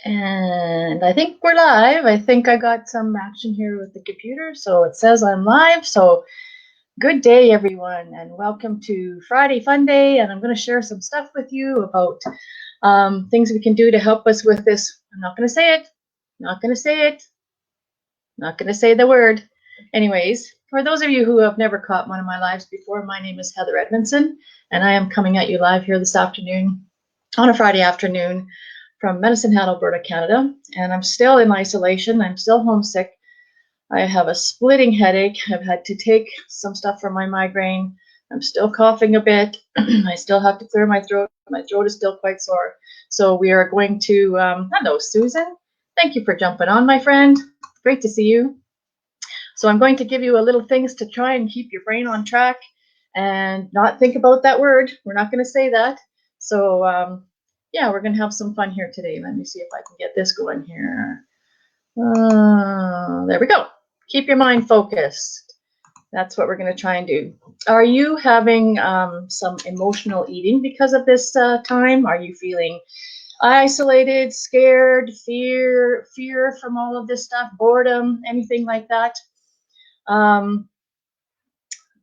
And I think we're live. I think I got some action here with the computer, so it says I'm live. So good day, everyone, and welcome to Friday Fun Day. And I'm going to share some stuff with you about things we can do to help us with this. I'm not going to say it. Not going to say it. Not going to say the word. Anyways, for those of you who have never caught one of my lives before, my name is Heather Edmondson, and I am coming at you live here this afternoon on a Friday afternoon from Medicine Hat, Alberta, Canada, and I'm still in isolation. I'm still homesick. I have a splitting headache. I've had to take some stuff for my migraine. I'm still coughing a bit. I still have to clear my throat. My throat is still quite sore. So we are going to, hello, Susan. Thank you for jumping on, my friend. Great to see you. So I'm going to give you a little things to try and keep your brain on track and not think about that word. We're not going to say that. So, yeah, we're going to have some fun here today. Let me see if I can get this going here. There we go. Keep your mind focused. That's what we're going to try and do. Are you having some emotional eating because of this time? Are you feeling isolated, scared, fear from all of this stuff, boredom, anything like that?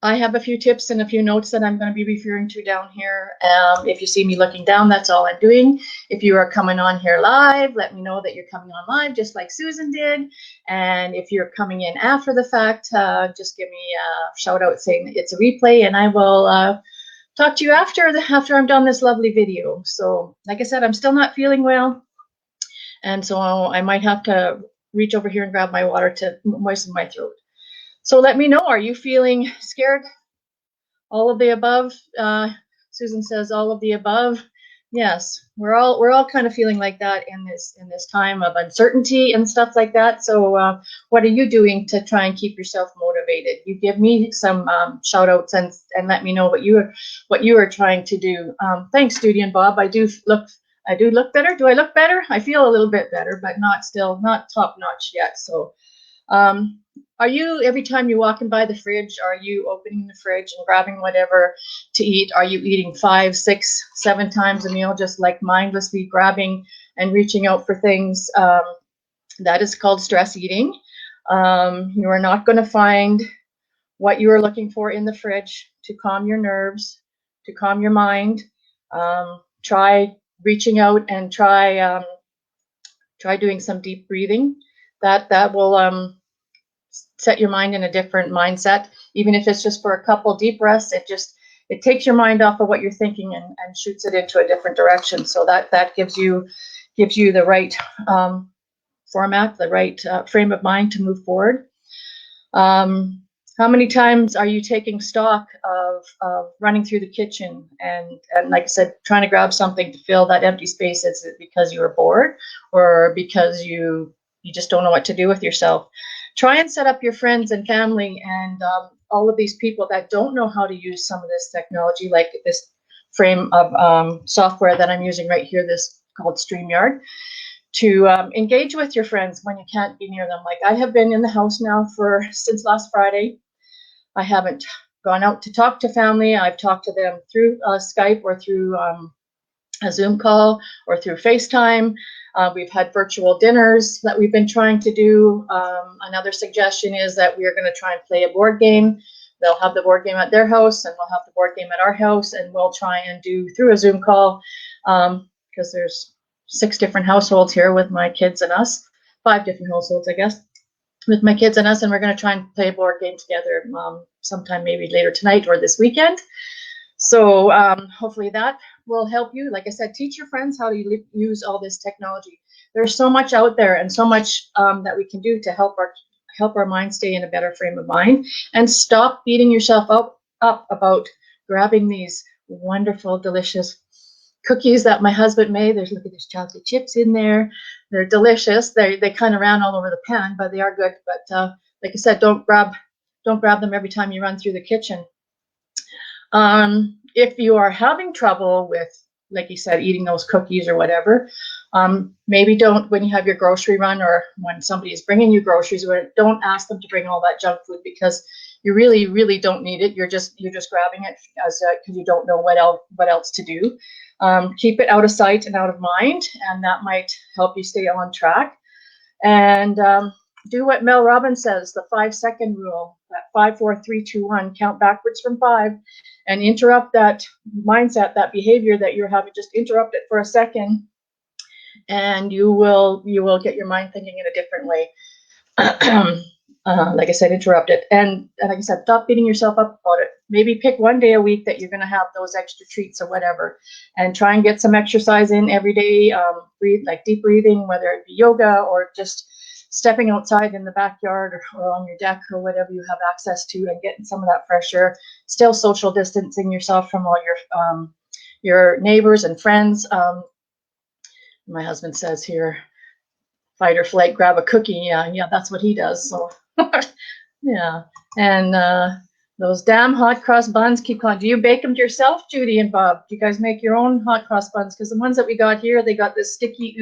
I have a few tips and a few notes that I'm going to be referring to down here. If you see me looking down, that's all I'm doing. If you are coming on here live, let me know that you're coming on live, just like Susan did. And if you're coming in after the fact, just give me a shout out saying that it's a replay, and I will talk to you after I'm done this lovely video. So, like I said, I'm still not feeling well, and so I might have to reach over here and grab my water to moisten my throat. So let me know, are you feeling scared? All of the above? Susan says all of the above. Yes, we're all kind of feeling like that in this time of uncertainty and stuff like that. So what are you doing to try and keep yourself motivated? You give me some shout outs and let me know what you are trying to do. Thanks, Judy and Bob. I do look better. Do I look better? I feel a little bit better, but not top notch yet. So are you, every time you're walking by the fridge, are you opening the fridge and grabbing whatever to eat? Are you eating 5, 6, 7 times a meal, just like mindlessly grabbing and reaching out for things? That is called stress eating. You are not going to find what you are looking for in the fridge to calm your nerves, to calm your mind. Try reaching out and try doing some deep breathing. That will set your mind in a different mindset. Even if it's just for a couple deep breaths, it takes your mind off of what you're thinking and shoots it into a different direction. So that gives you the right format, the right frame of mind to move forward. How many times are you taking stock of running through the kitchen and like I said, trying to grab something to fill that empty space? Is it because you were bored, or because you just don't know what to do with yourself? Try and set up your friends and family and all of these people that don't know how to use some of this technology, like this frame of software that I'm using right here, this called StreamYard, to engage with your friends when you can't be near them. Like I have been in the house now since last Friday. I haven't gone out to talk to family. I've talked to them through Skype or through a Zoom call or through FaceTime. We've had virtual dinners that we've been trying to do. Another suggestion is that we are going to try and play a board game. They'll have the board game at their house and we'll have the board game at our house, and we'll try and do through a Zoom call, because there's 6 different households here with my kids and us, 5 different households, I guess, with my kids and us, and we're going to try and play a board game together sometime maybe later tonight or this weekend. So hopefully that will help you. Like I said, teach your friends how to use all this technology. There's so much out there and so much that we can do to help our mind stay in a better frame of mind, and stop beating yourself up about grabbing these wonderful, delicious cookies that my husband made. Look at there's chocolate chips in there. They're delicious. They kind of ran all over the pan, but they are good. But like I said, don't grab them every time you run through the kitchen. If you are having trouble with, like you said, eating those cookies or whatever, maybe don't, when you have your grocery run or when somebody is bringing you groceries, don't ask them to bring all that junk food, because you really don't need it. You're just grabbing it as because you don't know what else to do. Keep it out of sight and out of mind, and that might help you stay on track. And do what Mel Robbins says, the 5-second rule, that 5, 4, 3, 2, 1, count backwards from 5, and interrupt that mindset, that behavior that you're having. Just interrupt it for a second, and you will get your mind thinking in a different way. Like I said, interrupt it. And like I said, stop beating yourself up about it. Maybe pick one day a week that you're going to have those extra treats or whatever, and try and get some exercise in every day. Breathe, like deep breathing, whether it be yoga or just stepping outside in the backyard or on your deck or whatever you have access to, and getting some of that fresh air. Still social distancing yourself from all your neighbors and friends. My husband says here, fight or flight, grab a cookie. Yeah, that's what he does. So yeah, and those damn hot cross buns keep calling. Do you bake them yourself, Judy and Bob? Do you guys make your own hot cross buns? Because the ones that we got here, they got this sticky,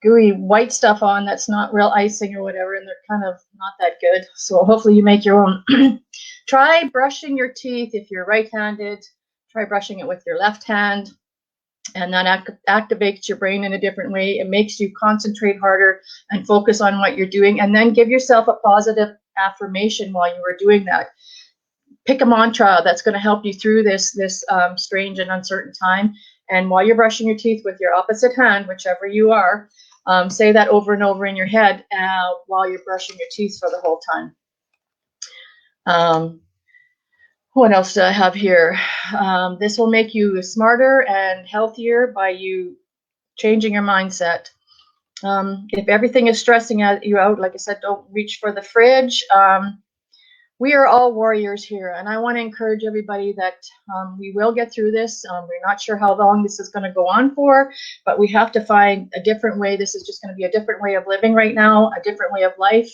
gooey white stuff on that's not real icing or whatever, and they're kind of not that good. So hopefully you make your own. Try brushing your teeth if you're right-handed. Try brushing it with your left hand, and that activates your brain in a different way. It makes you concentrate harder and focus on what you're doing, and then give yourself a positive affirmation while you are doing that. Pick a mantra that's going to help you through this strange and uncertain time. And while you're brushing your teeth with your opposite hand, whichever you are, say that over and over in your head while you're brushing your teeth for the whole time. What else do I have here? This will make you smarter and healthier by you changing your mindset. If everything is stressing you out, like I said, don't reach for the fridge. We are all warriors here, and I want to encourage everybody that we will get through this. We're not sure how long this is going to go on for, but we have to find a different way. This is just going to be a different way of living right now, a different way of life.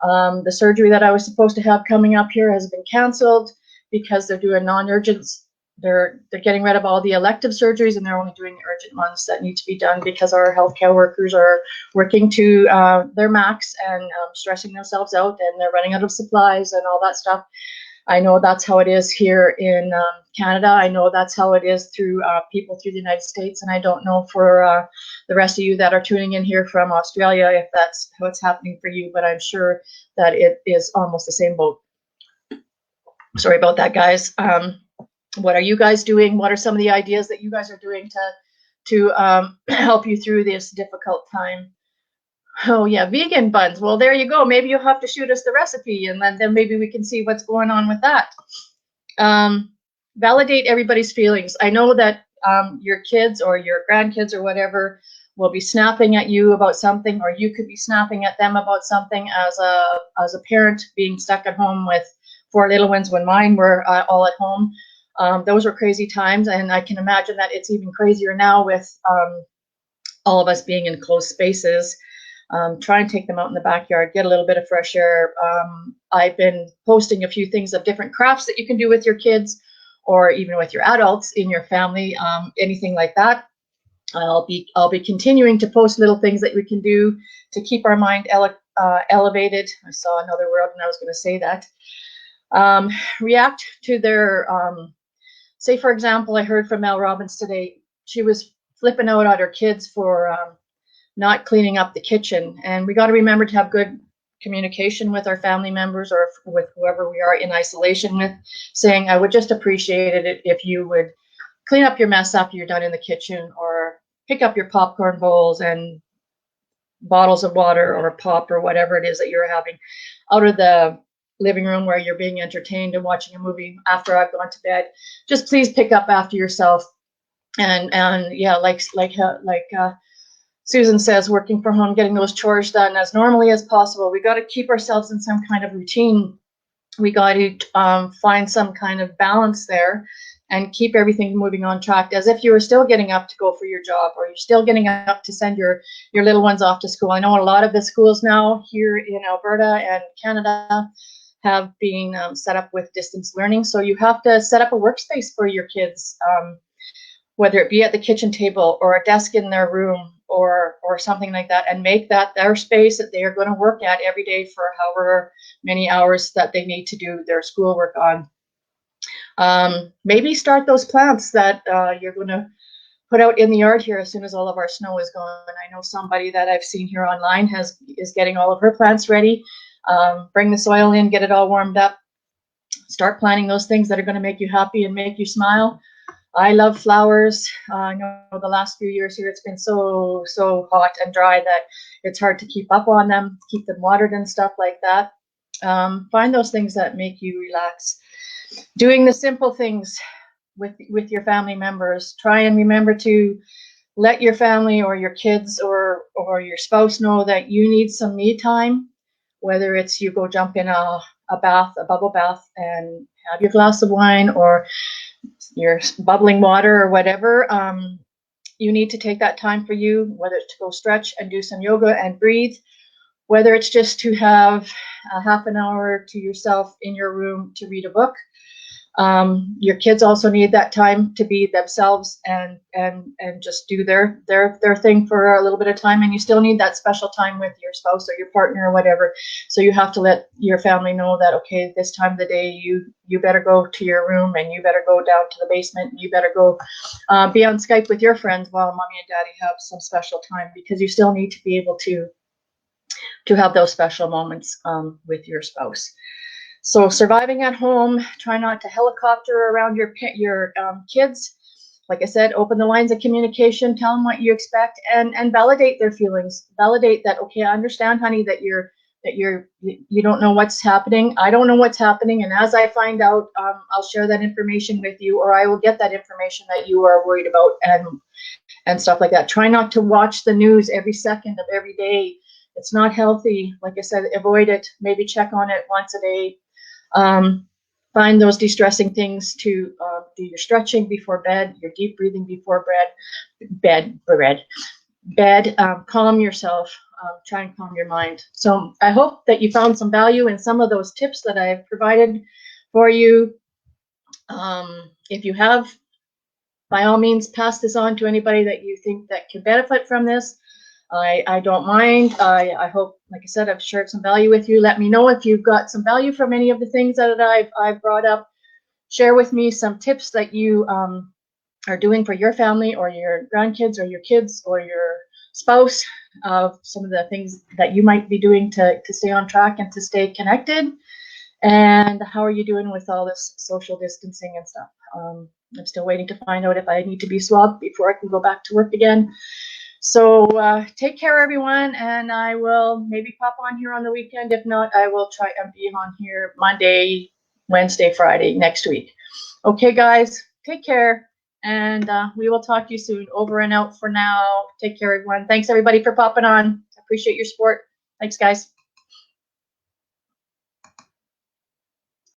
The surgery that I was supposed to have coming up here has been canceled because they're doing non-urgent. They're getting rid of all the elective surgeries, and they're only doing the urgent ones that need to be done because our healthcare workers are working to their max and stressing themselves out, and they're running out of supplies and all that stuff. I know that's how it is here in Canada. I know that's how it is through people through the United States, and I don't know for the rest of you that are tuning in here from Australia if that's how it's happening for you, but I'm sure that it is almost the same boat. Sorry about that, guys. What are you guys doing? What are some of the ideas that you guys are doing to help you through this difficult time? Oh yeah, vegan buns. Well, there you go. Maybe you'll have to shoot us the recipe, and then maybe we can see what's going on with that. Validate everybody's feelings. I know that your kids or your grandkids or whatever will be snapping at you about something, or you could be snapping at them about something as a parent being stuck at home with 4 little ones when mine were all at home. Those were crazy times, and I can imagine that it's even crazier now with all of us being in closed spaces. Try and take them out in the backyard, get a little bit of fresh air. I've been posting a few things of different crafts that you can do with your kids or even with your adults in your family, anything like that. I'll be continuing to post little things that we can do to keep our mind elevated. I saw another word and I was going to say that. React to their, say for example, I heard from Mel Robbins today. She was flipping out at her kids for not cleaning up the kitchen, and we got to remember to have good communication with our family members or with whoever we are in isolation with, saying I would just appreciate it if you would clean up your mess after you're done in the kitchen, or pick up your popcorn bowls and bottles of water or pop or whatever it is that you're having out of the living room where you're being entertained and watching a movie after I've gone to bed. Just please pick up after yourself. And yeah, like Susan says, working from home, getting those chores done as normally as possible. We got to keep ourselves in some kind of routine. We got to find some kind of balance there and keep everything moving on track, as if you were still getting up to go for your job, or you're still getting up to send your little ones off to school. I know a lot of the schools now here in Alberta and Canada have been set up with distance learning. So you have to set up a workspace for your kids, whether it be at the kitchen table or a desk in their room, or something like that, and make that their space that they are going to work at every day for however many hours that they need to do their schoolwork on. Maybe start those plants that you're going to put out in the yard here as soon as all of our snow is gone. I know somebody that I've seen here online is getting all of her plants ready. Bring the soil in, get it all warmed up. Start planting those things that are going to make you happy and make you smile. I love flowers. I know the last few years here it's been so hot and dry that it's hard to keep up on them, keep them watered and stuff like that. Find those things that make you relax. Doing the simple things with your family members. Try and remember to let your family or your kids or your spouse know that you need some me time, whether it's you go jump in a bath, a bubble bath, and have your glass of wine or your bubbling water or whatever. You need to take that time for you, whether it's to go stretch and do some yoga and breathe, whether it's just to have a half an hour to yourself in your room to read a book. Your kids also need that time to be themselves and just do their thing for a little bit of time, and you still need that special time with your spouse or your partner or whatever. So you have to let your family know that, okay, this time of the day you better go to your room and you better go down to the basement and you better go be on Skype with your friends while mommy and daddy have some special time, because you still need to be able to have those special moments with your spouse. So surviving at home, try not to helicopter around your kids. Like I said, open the lines of communication, tell them what you expect, and validate their feelings. Validate that, okay, I understand, honey, that you don't know what's happening. I don't know what's happening, and as I find out, I'll share that information with you, or I will get that information that you are worried about, and stuff like that. Try not to watch the news every second of every day. It's not healthy. Like I said, avoid it. Maybe check on it once a day. Find those de-stressing things to do your stretching before bed, your deep breathing before bed. Calm yourself. Try and calm your mind. So I hope that you found some value in some of those tips that I've provided for you. If you have, by all means, pass this on to anybody that you think that can benefit from this. I don't mind. I hope, like I said, I've shared some value with you. Let me know if you've got some value from any of the things that I've brought up. Share with me some tips that you are doing for your family or your grandkids or your kids or your spouse, of some of the things that you might be doing to stay on track and to stay connected. And how are you doing with all this social distancing and stuff? I'm still waiting to find out if I need to be swabbed before I can go back to work again. So take care, everyone, and I will maybe pop on here on the weekend. If not, I will try and be on here Monday, Wednesday, Friday next week. Okay, guys, take care, and we will talk to you soon. Over and out for now. Take care, everyone. Thanks, everybody, for popping on. I appreciate your support. Thanks, guys.